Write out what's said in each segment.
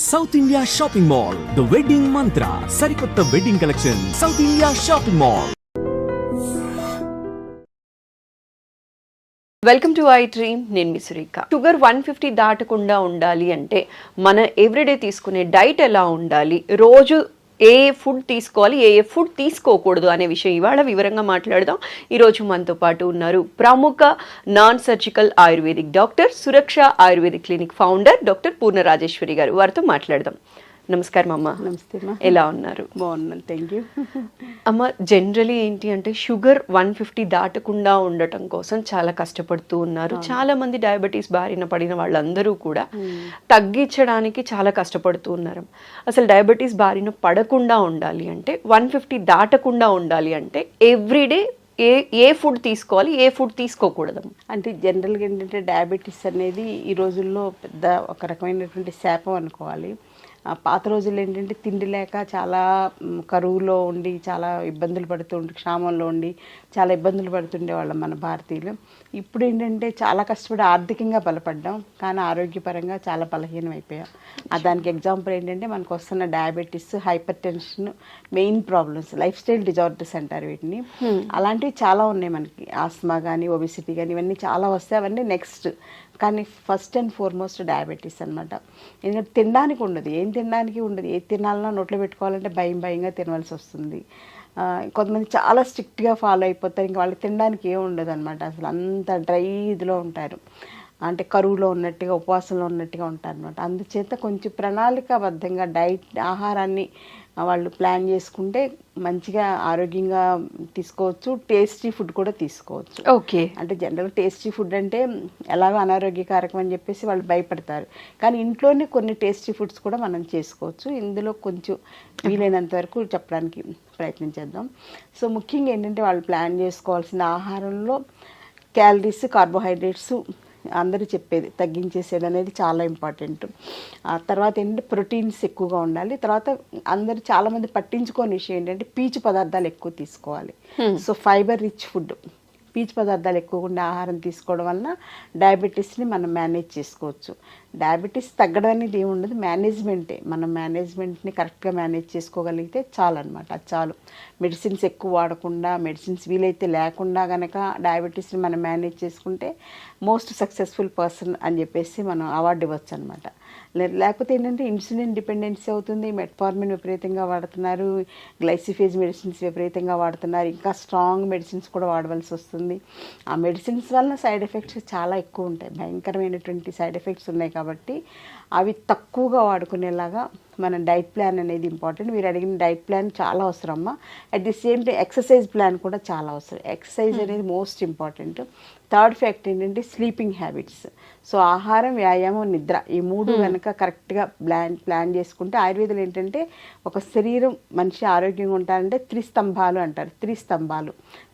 South India shopping mall the wedding మంత్ర సరికొత్త wedding collection south India shopping mall. Welcome to I dream. నేను మీ Surekha. Sugar 150 దాటకుండా ఉండాలి అంటే మన ఎవ్రీడే తీసుకునే డైట్ ఎలా ఉండాలి, రోజు ఏ ఫుడ్ తీసుకోవాలి, ఏ ఫుడ్ తీసుకోకూడదు అనే విషయం ఇవాళ వివరంగా మాట్లాడదాం. ఈరోజు మనతో పాటు ఉన్నారు ప్రముఖ నాన్ సర్జికల్ ఆయుర్వేదిక్ డాక్టర్, సురక్ష ఆయుర్వేదిక్ క్లినిక్ ఫౌండర్ డాక్టర్ పూర్ణ రాజేశ్వరి గారు. వారితో మాట్లాడదాం. నమస్కారం అమ్మ. నమస్తే అమ్మా. ఎలా ఉన్నారు? బాగున్నాను, థ్యాంక్ యూ. అమ్మ, జనరలీ ఏంటి అంటే షుగర్ 150 దాటకుండా ఉండటం కోసం చాలా కష్టపడుతూ ఉన్నారు. చాలా మంది డయాబెటీస్ బారిన పడిన వాళ్ళందరూ కూడా తగ్గించడానికి చాలా కష్టపడుతూ ఉన్నారు. అసలు డయాబెటీస్ బారిన పడకుండా ఉండాలి అంటే, 150 దాటకుండా ఉండాలి అంటే ఎవ్రీడే ఏ ఫుడ్ తీసుకోవాలి, ఏ ఫుడ్ తీసుకోకూడదు? అంటే జనరల్గా ఏంటంటే డయాబెటీస్ అనేది ఈ రోజుల్లో పెద్ద ఒక రకమైనటువంటి శాపం అనుకోవాలి. పాత రోజుల్లో ఏంటంటే తిండి లేక చాలా కరువులో ఉండి చాలా ఇబ్బందులు పడుతుండే, క్షామంలో ఉండి చాలా ఇబ్బందులు పడుతుండేవాళ్ళం మన భారతీయులు. ఇప్పుడు ఏంటంటే చాలా కష్టపడి ఆర్థికంగా బలపడ్డాం, కానీ ఆరోగ్యపరంగా చాలా బలహీనం అయిపోయాం. దానికి ఎగ్జాంపుల్ ఏంటంటే మనకు వస్తున్న diabetes, hyper tension, main problems, life style disorders అంటారు వీటిని. అలాంటివి చాలా ఉన్నాయి మనకి. ఆస్మా కానీ, ఒబిసిటీ కానీ, ఇవన్నీ చాలా వస్తాయి. అవన్నీ నెక్స్ట్. కానీ ఫస్ట్ అండ్ ఫార్మోస్ట్ డయాబెటీస్ అనమాట. ఎందుకంటే తినడానికి ఉండదు, ఏం తినడానికి ఉండదు. ఏది తినాలన్నా నోట్లో పెట్టుకోవాలంటే భయంగా తినవలసి వస్తుంది. కొంతమంది చాలా స్ట్రిక్ట్గా ఫాలో అయిపోతారు, ఇంకా వాళ్ళకి తినడానికి ఏం ఉండదు అనమాట. అసలు అంత డ్రై ఇదిలో ఉంటారు, అంటే కరువులో ఉన్నట్టుగా, ఉపవాసంలో ఉన్నట్టుగా ఉంటారు అనమాట. అందుచేత కొంచెం ప్రణాళికాబద్ధంగా ఆహారాన్ని వాళ్ళు ప్లాన్ చేసుకుంటే మంచిగా ఆరోగ్యంగా తీసుకోవచ్చు. టేస్టీ ఫుడ్ కూడా తీసుకోవచ్చు. ఓకే. అంటే జనరల్ టేస్టీ ఫుడ్ అంటే ఎలాగో అనారోగ్యకారకం అని చెప్పేసి వాళ్ళు భయపడతారు, కానీ ఇంట్లోనే కొన్ని టేస్టీ ఫుడ్స్ కూడా మనం చేసుకోవచ్చు. ఇందులో కొంచెం వీలైనంత వరకు చెప్పడానికి ప్రయత్నం చేద్దాం. సో ముఖ్యంగా ఏంటంటే వాళ్ళు ప్లాన్ చేసుకోవాల్సిన ఆహారంలో క్యాలరీస్, కార్బోహైడ్రేట్స్ అందరూ చెప్పేది తగ్గించేసేది అనేది చాలా ఇంపార్టెంట్. తర్వాత ఏంటంటే ప్రోటీన్స్ ఎక్కువగా ఉండాలి. తర్వాత అందరూ చాలామంది పట్టించుకోని విషయం ఏంటంటే పీచు పదార్థాలు ఎక్కువ తీసుకోవాలి. సో ఫైబర్ రిచ్ ఫుడ్, పీచు పదార్థాలు ఎక్కువగా ఉండే ఆహారం తీసుకోవడం వలన డయాబెటీస్ని మనం మేనేజ్ చేసుకోవచ్చు. డయాబెటీస్ తగ్గడం అనేది ఏమి ఉండదు, మేనేజ్మెంటే. మనం మేనేజ్మెంట్ని కరెక్ట్గా మేనేజ్ చేసుకోగలిగితే చాలు అనమాట. అది చాలు. మెడిసిన్స్ ఎక్కువ వాడకుండా, మెడిసిన్స్ వీలైతే లేకుండా కనుక డయాబెటీస్ని మనం మేనేజ్ చేసుకుంటే మోస్ట్ సక్సెస్ఫుల్ పర్సన్ అని చెప్పేసి మనం అవార్డు ఇవ్వచ్చు అనమాట. లేకపోతే ఏంటంటే ఇన్సులిన్ డిపెండెన్సీ అవుతుంది, మెట్ఫార్మిన్ విపరీతంగా వాడుతున్నారు, గ్లైసిఫేజ్ మెడిసిన్స్ విపరీతంగా వాడుతున్నారు, ఇంకా స్ట్రాంగ్ మెడిసిన్స్ కూడా వాడవలసి వస్తుంది. ఆ మెడిసిన్స్ వల్ల సైడ్ ఎఫెక్ట్స్ చాలా ఎక్కువ ఉంటాయి, భయంకరమైనటువంటి సైడ్ ఎఫెక్ట్స్ ఉన్నాయి. కాబట్టి అవి తక్కువగా వాడుకునేలాగా మన డైట్ ప్లాన్ అనేది ఇంపార్టెంట్. మీరు అడిగిన డైట్ ప్లాన్ చాలా అవసరమ్మా. At the same time exercise plan కూడా చాలా అవసరం. ఎక్సర్సైజ్ అనేది మోస్ట్ ఇంపార్టెంట్. థర్డ్ ఫ్యాక్ట్ ఏంటంటే స్లీపింగ్ హ్యాబిట్స్. సో ఆహారం, వ్యాయామం, నిద్ర, ఈ మూడు కనుక కరెక్ట్గా ప్లాన్ చేసుకుంటే, ఆయుర్వేదం ఏంటంటే ఒక శరీరం మనిషి ఆరోగ్యంగా ఉంటారంటే త్రిస్తంభాలు అంటారు.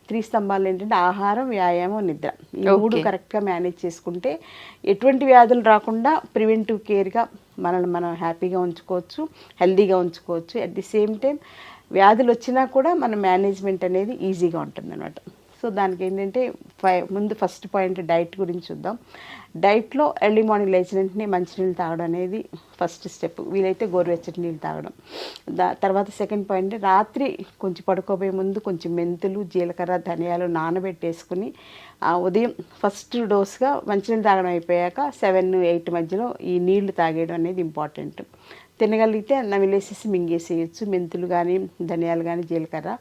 త్రిస్తంభాలు ఏంటంటే ఆహారం, వ్యాయామం, నిద్ర. ఈ మూడు కరెక్ట్గా మేనేజ్ చేసుకుంటే ఎటువంటి వ్యాధులు రాకుండా ప్రివెంటివ్ కేర్గా మనల్ని మనం హ్యాపీగా ఉంచుకోవచ్చు, హెల్దీగా ఉంచుకోవచ్చు. అట్ ది సేమ్ టైం వ్యాధులు వచ్చినా కూడా మన మేనేజ్మెంట్ అనేది ఈజీగా ఉంటుంది అన్నమాట. సో దానికి ఏంటంటే ముందు ఫస్ట్ పాయింట్ డైట్ గురించి చూద్దాం. డైట్లో ఎర్లీ మార్నింగ్ లేచిన వెంటనే మంచినీళ్ళు తాగడం అనేది ఫస్ట్ స్టెప్. వీలైతే గోరువెచ్చటి నీళ్ళు తాగడం. తర్వాత సెకండ్ పాయింట్, రాత్రి కొంచెం పడుకోబోయే ముందు కొంచెం మెంతులు, జీలకర్ర, ధనియాలు నానబెట్టేసుకుని ఉదయం ఫస్ట్ డోస్గా మంచినీళ్ళు తాగడం అయిపోయాక 7-8 మధ్యలో ఈ నీళ్లు తాగేయడం అనేది ఇంపార్టెంట్. తినగలిగితే నమిలేసేసి మింగేసేయచ్చు. మెంతులు కానీ, ధనియాలు కానీ, జీలకర్ర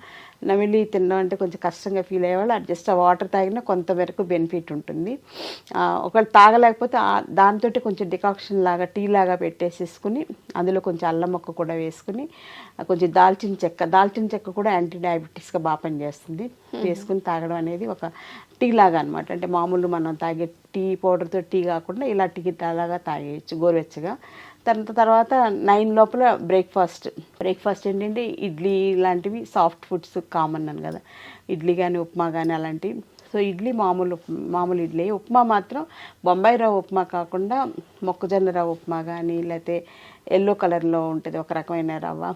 నమిలి తినడం అంటే కొంచెం కష్టంగా ఫీల్ అయ్యేవాళ్ళు జస్ట్ ఆ వాటర్ తాగినా కొంతవరకు బెనిఫిట్ ఉంటుంది. ఒకవేళ తాగలేకపోతే దాంతో కొంచెం డికాక్షన్ లాగా, టీ లాగా పెట్టేసేసుకుని అందులో కొంచెం అల్లం ముక్క కూడా వేసుకుని, కొంచెం దాల్చిన చెక్క కూడా యాంటీ డయాబెటీస్గా బాగా పనిచేస్తుంది. వేసుకుని తాగడం అనేది ఒక టీ లాగా అనమాట. అంటే మామూలు మనం తాగే టీ పౌడర్తో టీ కాకుండా ఇలా టీ లాగా తాగేయచ్చు గోరువెచ్చగా. తర్వాత 9 లోపల బ్రేక్ఫాస్ట్ ఏంటంటే ఇడ్లీ లాంటివి సాఫ్ట్ ఫుడ్స్ కామన్ అని కదా, ఇడ్లీ కానీ, ఉప్మా కానీ అలాంటివి. సో ఇడ్లీ మామూలు ఇడ్లీ. ఉప్మా మాత్రం బొంబాయి రవ్వ ఉప్మా కాకుండా మొక్కజొన్న రవ్వ ఉప్మా కానీ, లేకపోతే ఎల్లో కలర్లో ఉంటుంది ఒక రకమైన రవ్వ,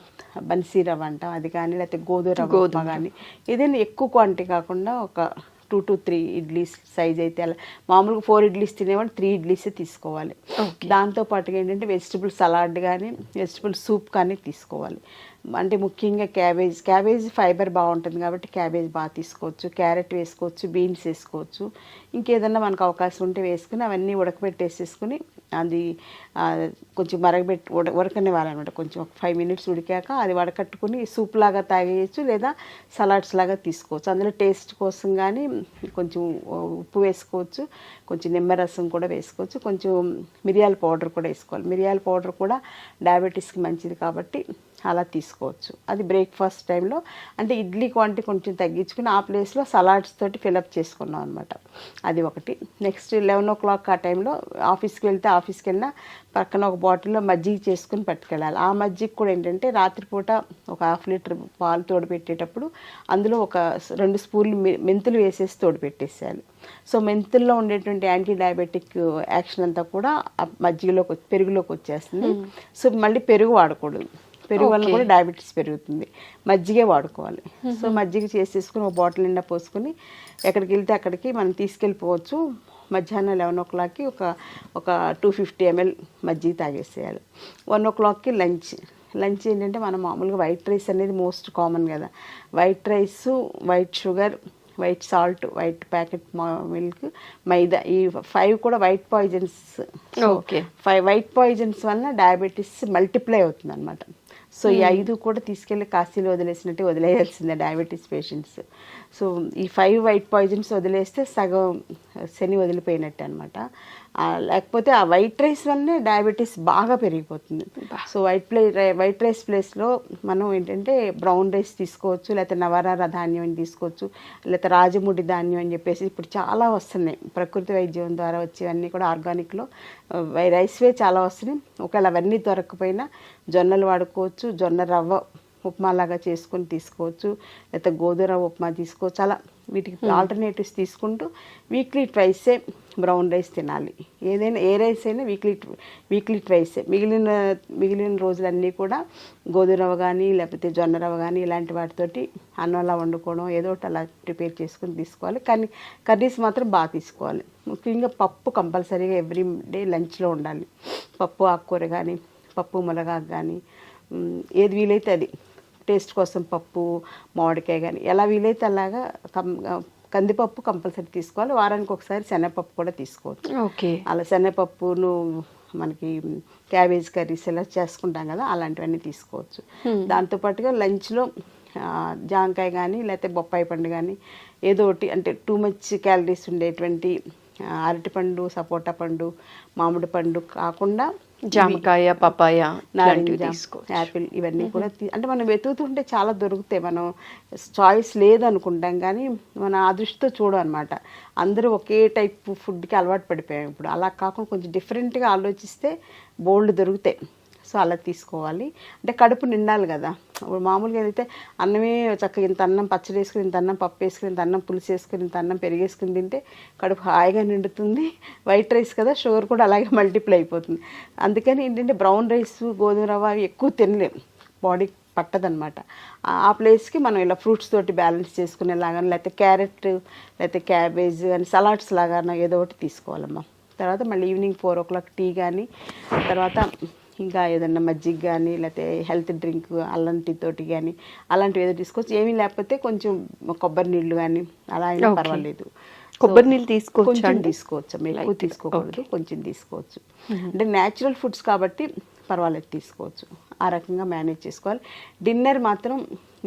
బన్సీ రవ్వ అంటాం, అది కానీ, లేకపోతే గోధుమ రవ్వ ఉప్మా కానీ, ఏదైనా ఎక్కువ క్వాంటిటీ కాకుండా ఒక 2 to 3 ఇడ్లీస్ సైజ్ అయితే అలా మామూలుగా 4 ఇడ్లీస్ తినేవాళ్ళు 3 ఇడ్లీసే తీసుకోవాలి. దాంతో పాటుగా ఏంటంటే వెజిటబుల్ సలాడ్ కానీ వెజిటబుల్ సూప్ కానీ తీసుకోవాలి. అంటే ముఖ్యంగా క్యాబేజ్ ఫైబర్ బాగుంటుంది కాబట్టి క్యాబేజ్ బాగా తీసుకోవచ్చు, క్యారెట్ వేసుకోవచ్చు, బీన్స్ వేసుకోవచ్చు, ఇంకేదన్నా మనకు అవకాశం ఉంటే వేసుకుని అవన్నీ ఉడకబెట్టేసేసుకుని అది కొంచెం ఉడకనివ్వాలన్నమాట. కొంచెం ఒక 5 minutes ఉడికాక అది వడకట్టుకుని సూప్ లాగా తాగేయచ్చు, లేదా సలాడ్స్ లాగా తీసుకోవచ్చు. అందులో టేస్ట్ కోసం కానీ కొంచెం ఉప్పు వేసుకోవచ్చు, కొంచెం నిమ్మరసం కూడా వేసుకోవచ్చు, కొంచెం మిరియాల పౌడర్ కూడా వేసుకోవాలి. మిరియాల పౌడర్ కూడా డయాబెటీస్కి మంచిది కాబట్టి అలా తీసుకోవచ్చు. అది బ్రేక్ఫాస్ట్ టైంలో, అంటే ఇడ్లీ క్వాంటిటీ కొంచెం తగ్గించుకుని ఆ ప్లేస్లో సలాడ్స్ తోటి ఫిలప్ చేసుకున్నాం అనమాట. అది ఒకటి. నెక్స్ట్ 11 o'clock ఆ టైంలో ఆఫీస్కి వెళ్ళినా పక్కన ఒక బాటిల్లో మజ్జిగ చేసుకుని పట్టుకెళ్ళాలి. ఆ మజ్జిగ కూడా ఏంటంటే రాత్రిపూట ఒక 1/2 liter పాలు తోడుపెట్టేటప్పుడు అందులో ఒక 2 స్పూన్లు మెంతులు వేసేసి తోడుపెట్టేసేయాలి. సో మెంతుల్లో ఉండేటువంటి యాంటీ డయాబెటిక్ యాక్షన్ అంతా కూడా పెరుగులోకి వచ్చేస్తుంది. సో మళ్ళీ పెరుగు వాడకూడదు, పెరుగు వల్ల కూడా డయాబెటీస్ పెరుగుతుంది. మజ్జిగే వాడుకోవాలి. సో మజ్జిగ చేసేసుకుని ఒక బాటిల్ నిండా పోసుకుని ఎక్కడికి వెళ్తే అక్కడికి మనం తీసుకెళ్ళిపోవచ్చు. మధ్యాహ్నం 11 o'clockకి ఒక 250 ml మజ్జిగ తాగేసేయాలి. 1 o'clockకి లంచ్ ఏంటంటే మనం మామూలుగా వైట్ రైస్ అనేది మోస్ట్ కామన్ కదా. White rice, white sugar, white salt, white packet milk, మైదా, ఈ 5 కూడా white poisons. Okay. 5 white poisons వల్ల డయాబెటీస్ మల్టిప్లై అవుతుంది అనమాట. సో ఈ 5 కూడా తీసుకెళ్ళి కాశీలో వదిలేయాల్సిందే డయాబెటీస్ పేషెంట్స్. సో ఈ 5 వైట్ పాయిజన్స్ వదిలేస్తే సగం శని వదిలిపోయినట్టు అనమాట. లేకపోతే ఆ వైట్ రైస్ వల్లనే డయాబెటీస్ బాగా పెరిగిపోతుంది. సో వైట్ రైస్ ప్లేస్లో మనం ఏంటంటే బ్రౌన్ రైస్ తీసుకోవచ్చు, లేకపోతే నవరార ధాన్యం అని తీసుకోవచ్చు, లేకపోతే రాజముడి ధాన్యం అని చెప్పేసి ఇప్పుడు చాలా వస్తున్నాయి. ప్రకృతి వైద్యం ద్వారా వచ్చేవన్నీ కూడా ఆర్గానిక్లో రైస్వే చాలా వస్తున్నాయి. ఒకవేళ అవన్నీ దొరకకపోయినా జొన్నలు వాడుకోవచ్చు, జొన్న రవ్వ ఉప్మాలాగా చేసుకొని తీసుకోవచ్చు, లేకపోతే గోధుమ రవ్వ ఉప్మా తీసుకోవచ్చు. అలా వీటికి ఆల్టర్నేటివ్స్ తీసుకుంటూ వీక్లీ ట్వైసే బ్రౌన్ రైస్ తినాలి. ఏదైనా ఏ రైస్ అయినా వీక్లీ ట్వైసే. మిగిలిన రోజులన్నీ కూడా గోధుమ రవ్వ కానీ లేకపోతే జొన్న రవ్వ కానీ ఇలాంటి వాటితోటి అన్నంలా వండుకోవడం, ఏదో ఒకటి అలా ప్రిపేర్ చేసుకుని తీసుకోవాలి. కానీ కర్రీస్ మాత్రం బాగా తీసుకోవాలి. ముఖ్యంగా పప్పు కంపల్సరీగా ఎవ్రీ డే లంచ్లో ఉండాలి. పప్పు ఆకుకూర కానీ, పప్పు మునగాకు కానీ, ఏది వీలైతే అది. టేస్ట్ కోసం పప్పు, మామిడికాయ కానీ ఎలా వీలైతే అలాగా కందిపప్పు కంపల్సరీ తీసుకోవాలి. వారానికి ఒకసారి శనగపప్పు కూడా తీసుకోవచ్చు. ఓకే. అలా శనగపప్పును మనకి క్యాబేజ్ కర్రీస్ ఎలా చేసుకుంటాం కదా, అలాంటివన్నీ తీసుకోవచ్చు. దాంతోపాటుగా లంచ్లో జాంకాయ కానీ లేకపోతే బొప్పాయి పండు కానీ ఏదో ఒకటి, అంటే టూ మచ్ క్యాలరీస్ ఉండేటువంటి అరటిపండు, సపోటా పండు, మామిడి పండు కాకుండా జామకాయ, పపాయ, నారింజ, యాపిల్ ఇవన్నీ కూడా అంటే మనం వెతుకుతుంటే చాలా దొరుకుతాయి. మనం చాయిస్ లేదనుకుంటాం కానీ మన అదృష్టితో చూడం అనమాట. అందరూ ఒకే టైప్ ఫుడ్కి అలవాటు పడిపోయాం ఇప్పుడు. అలా కాకుండా కొంచెం డిఫరెంట్గా ఆలోచిస్తే బోల్డ్ దొరుకుతాయి. సో అలా తీసుకోవాలి. అంటే కడుపు నిండాలి కదా. ఇప్పుడు మామూలుగా అయితే అన్నమే చక్కగా ఇంత అన్నం పచ్చడి వేసుకుని, ఇంత అన్నం పప్పు వేసుకుని, ఇంత అన్నం పులుసు వేసుకుని, ఇంత అన్నం పెరిగేసుకుని తింటే కడుపు హాయిగా నిండుతుంది. వైట్ రైస్ కదా, షుగర్ కూడా అలాగే మల్టిప్లై అయిపోతుంది. అందుకని ఏంటంటే బ్రౌన్ రైస్, గోధుమ రవ్వ అవి ఎక్కువ తినలేం, బాడీ పట్టదనమాట. ఆ ప్లేస్కి మనం ఇలా ఫ్రూట్స్ తోటి బ్యాలెన్స్ చేసుకునేలాగా, లేకపోతే క్యారెట్, లేకపోతే క్యాబేజ్ కానీ సలాడ్స్ లాగా ఏదో ఒకటి తీసుకోవాలమ్మా. తర్వాత మళ్ళీ ఈవినింగ్ 4 o'clock టీ కానీ, తర్వాత ఇంకా ఏదన్నా మజ్జిగ కానీ లేకపోతే హెల్త్ డ్రింక్ అల్లం టీ తోటి కానీ అలాంటివి ఏదో తీసుకోవచ్చు. ఏమీ లేకపోతే కొంచెం కొబ్బరి నీళ్ళు కానీ అలా అయినా పర్వాలేదు. కొబ్బరి నీళ్ళు తీసుకోవచ్చు, కొంచెం తీసుకోవచ్చు, ఎక్కువ తీసుకోకూడదు, కొంచెం తీసుకోవచ్చు. అంటే న్యాచురల్ ఫుడ్స్ కాబట్టి పర్వాలేదు, తీసుకోవచ్చు. ఆ రకంగా మేనేజ్ చేసుకోవాలి. డిన్నర్ మాత్రం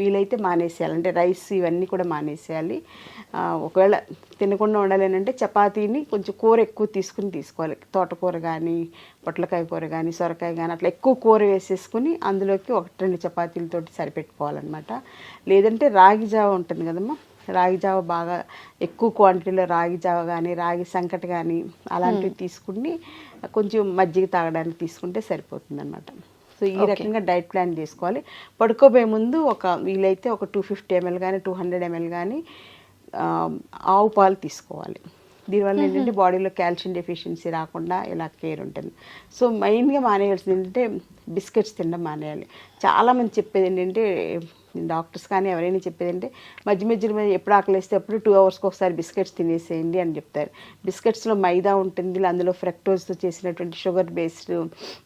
వీలైతే మానేసేయాలి. అంటే రైస్ ఇవన్నీ కూడా మానేసేయాలి. ఒకవేళ తినకుండా ఉండాలేనంటే చపాతీని కొంచెం కూర ఎక్కువ తీసుకోవాలి. తోటకూర కానీ, పొట్లకాయ కూర కానీ, సొరకాయ కానీ అట్లా ఎక్కువ కూర వేసేసుకుని అందులోకి 1-2 చపాతీలతోటి సరిపెట్టుకోవాలన్నమాట. లేదంటే రాగి జావ ఉంటుంది కదమ్మా, రాగి జావ బాగా ఎక్కువ క్వాంటిటీలో రాగి జావ కానీ, రాగి సంకట కానీ అలాంటివి తీసుకుని కొంచెం మజ్జిగ తాగడానికి తీసుకుంటే సరిపోతుంది అన్నమాట. సో ఈ రకంగా డైట్ ప్లాన్ చేసుకోవాలి. పడుకోబోయే ముందు వీలైతే ఒక 250 ml కానీ 200 ml కానీ ఆవు పాలు తీసుకోవాలి. దీనివల్ల ఏంటంటే బాడీలో కాల్షియం డెఫిషియన్సీ రాకుండా ఇలా కేర్ ఉంటుంది. సో మెయిన్గా మానేయాల్సింది ఏంటంటే బిస్కెట్స్ తినడం మానేయాలి. చాలామంది చెప్పేది ఏంటంటే డాక్టర్స్ కానీ ఎవరైనా చెప్పేది అంటే మధ్యలో ఎప్పుడు ఆకలిస్తే అప్పుడు 2 అవర్స్కి ఒకసారి బిస్కెట్స్ తినేసేయండి అని చెప్తారు. బిస్కెట్స్లో మైదా ఉంటుంది, అందులో ఫ్రక్టోజ్తో చేసినటువంటి షుగర్ బేస్డ్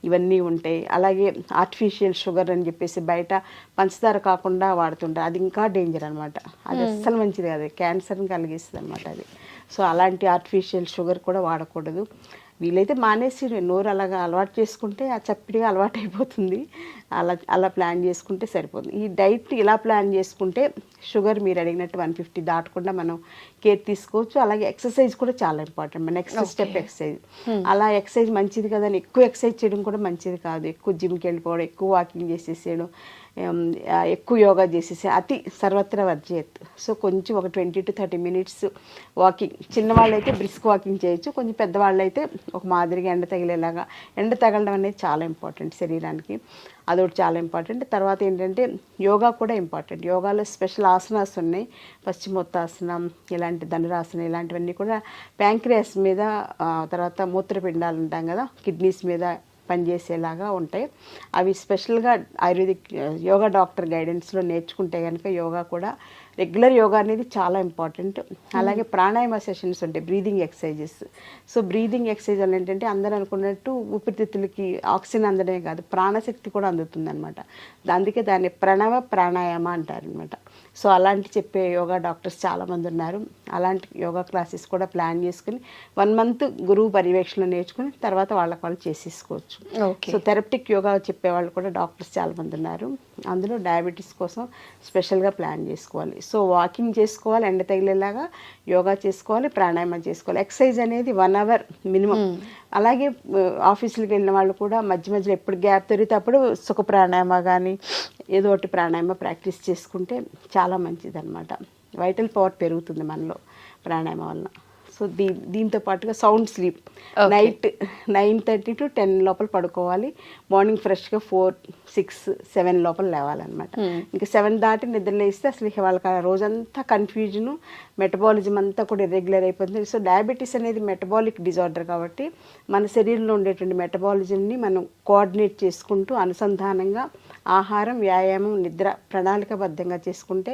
ఇవన్నీ ఉంటాయి. అలాగే ఆర్టిఫిషియల్ షుగర్ అని చెప్పేసి బయట పంచదార కాకుండా వాడుతుంటారు, అది ఇంకా డేంజర్ అనమాట. అది అస్సలు మంచిది కాదు, క్యాన్సర్ని కలిగిస్తుంది అనమాట అది. సో అలాంటి ఆర్టిఫిషియల్ షుగర్ కూడా వాడకూడదు. వీలైతే మానేసి నోరు అలాగా అలవాటు చేసుకుంటే ఆ చప్పిడిగా అలవాటు అయిపోతుంది. అలా ప్లాన్ చేసుకుంటే సరిపోతుంది. ఈ డైట్ ఇలా ప్లాన్ చేసుకుంటే షుగర్ మీరు అడిగినట్టు 150 దాటకుండా మనం కేర్ తీసుకోవచ్చు. అలాగే ఎక్సర్సైజ్ కూడా చాలా ఇంపార్టెంట్. మన నెక్స్ట్ స్టెప్ ఎక్సర్సైజ్. అలా ఎక్సర్సైజ్ మంచిది కదా అని ఎక్కువ ఎక్సర్సైజ్ చేయడం కూడా మంచిది కాదు. ఎక్కువ జిమ్కి వెళ్ళిపోవడం, ఎక్కువ వాకింగ్ చేసేసేయడం, ఎక్కువ యోగా చేసేసి అతి సర్వత్రా వర్జయత్. సో కొంచెం ఒక 20 to 30 minutes వాకింగ్. చిన్నవాళ్ళు అయితే బ్రిస్క్ వాకింగ్ చేయొచ్చు, కొంచెం పెద్దవాళ్ళు అయితే ఒక మాదిరిగా ఎండ తగిలేలాగా. ఎండ తగలడం అనేది చాలా ఇంపార్టెంట్ శరీరానికి, అదొకటి చాలా ఇంపార్టెంట్. తర్వాత ఏంటంటే యోగా కూడా ఇంపార్టెంట్. యోగాలో స్పెషల్ ఆసనాస్ ఉన్నాయి, పశ్చిమోత్తాసనం, ఇలాంటి ధనురాసనం, ఇలాంటివన్నీ కూడా ప్యాంక్రియాస్ మీద, తర్వాత మూత్రపిండాలు ఉంటాం కదా, కిడ్నీస్ మీద పనిచేసేలాగా ఉంటాయి. అవి స్పెషల్గా ఆయుర్వేదిక్ యోగా డాక్టర్ గైడెన్స్లో నేర్చుకుంటే కనుక యోగా కూడా రెగ్యులర్ యోగా అనేది చాలా ఇంపార్టెంట్. అలాగే ప్రాణాయామ సెషన్స్ ఉంటాయి, breathing exercises. So breathing exercise వల్ల ఏంటంటే అందరూ అనుకున్నట్టు ఊపిరితిత్తులకి ఆక్సిజన్ అందడమే కాదు, ప్రాణశక్తి కూడా అందుతుంది అనమాట. అందుకే దాన్ని ప్రణవ ప్రాణాయామ అంటారు అనమాట. సో అలాంటి చెప్పే యోగా డాక్టర్స్ చాలామంది ఉన్నారు. అలాంటి యోగా క్లాసెస్ కూడా ప్లాన్ చేసుకుని 1 month గురువు పర్యవేక్షణ నేర్చుకుని తర్వాత వాళ్ళకి వాళ్ళు చేసేసుకోవచ్చు. సో థెరప్టిక్ యోగా చెప్పేవాళ్ళు కూడా డాక్టర్స్ చాలామంది ఉన్నారు. అందులో డయాబెటీస్ కోసం స్పెషల్గా ప్లాన్ చేసుకోవాలి. సో వాకింగ్ చేసుకోవాలి, ఎండ తగిలేలాగా యోగా చేసుకోవాలి, ప్రాణాయామం చేసుకోవాలి. ఎక్సర్సైజ్ అనేది 1 hour మినిమం. అలాగే ఆఫీసులకు వెళ్ళిన వాళ్ళు కూడా మధ్య మధ్యలో ఎప్పుడు గ్యాప్ దొరికితే అప్పుడు సుఖ ప్రాణాయామ కానీ ఏదో ఒకటి ప్రాణాయామ ప్రాక్టీస్ చేసుకుంటే చాలా మంచిది అనమాట. వైటల్ పవర్ పెరుగుతుంది మనలో ప్రాణాయామం వలన. సో దీంతో పాటుగా సౌండ్ స్లీప్. నైట్ 9:30 to 10 లోపల పడుకోవాలి. మార్నింగ్ ఫ్రెష్గా 4, 6, 7 లోపల లేవాలన్నమాట. ఇంకా 7 దాటి నిద్ర లేస్తే అసలు వాళ్ళకి ఆ రోజంతా కన్ఫ్యూజను, మెటబాలిజం అంతా కూడా ఇర్రెగ్యులర్ అయిపోతుంది. సో డయాబెటీస్ అనేది మెటబాలిక్ డిజార్డర్ కాబట్టి మన శరీరంలో ఉండేటువంటి మెటబాలిజంని మనం కోఆర్డినేట్ చేసుకుంటూ అనుసంధానంగా ఆహారం, వ్యాయామం, నిద్ర ప్రణాళికాబద్ధంగా చేసుకుంటే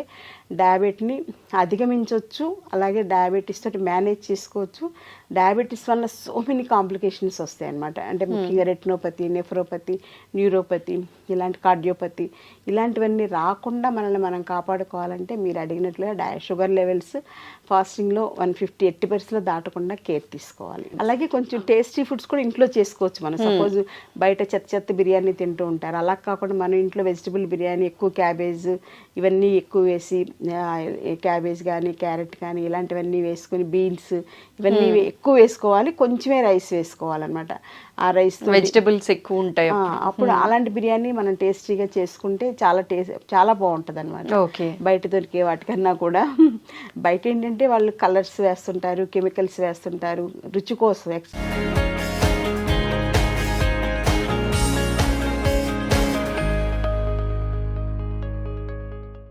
డయాబెటీని అధిగమించవచ్చు. అలాగే డయాబెటీస్ తోటి మేనేజ్ చేసుకోవచ్చు. డయాబెటీస్ వల్ల సో మెనీ కాంప్లికేషన్స్ వస్తాయి అన్నమాట. అంటే ముఖ్యంగా రెటినోపతి, నెఫ్రోపతి, న్యూరోపతి, ఇలాంటి కార్డియోపతి, ఇలాంటివన్నీ రాకుండా మనల్ని మనం కాపాడుకోవాలంటే మీరు అడిగినట్లుగా షుగర్ లెవెల్స్ ఫాస్టింగ్లో 150 80% దాటకుండా కేర్ తీసుకోవాలి. అలాగే కొంచెం టేస్టీ ఫుడ్స్ కూడా ఇంట్లో చేసుకోవచ్చు. మనం సపోజ్ బయట చెత్త బిర్యానీ తింటూ ఉంటారు, అలా కాకుండా మనం ఇంట్లో వెజిటబుల్ బిర్యానీ, ఎక్కువ క్యాబేజ్ ఇవన్నీ ఎక్కువ వేసి, క్యాబేజ్ కానీ క్యారెట్ కానీ ఇలాంటివన్నీ వేసుకొని, బీన్స్ ఇవన్నీ ఎక్కువ వేసుకోవాలి, కొంచెమే రైస్ వేసుకోవాలన్నమాట. ఆ రైస్ వెజిటబుల్స్ ఎక్కువ ఉంటాయి అప్పుడు అలాంటి బిర్యానీ మనం టేస్టీగా చేసుకుంటే చాలా బాగుంటుంది అనమాట. బయట దొరికే వాటికన్నా కూడా. బయట ఏంటంటే వాళ్ళు కలర్స్ వేస్తుంటారు, కెమికల్స్ వేస్తుంటారు రుచి కోసం.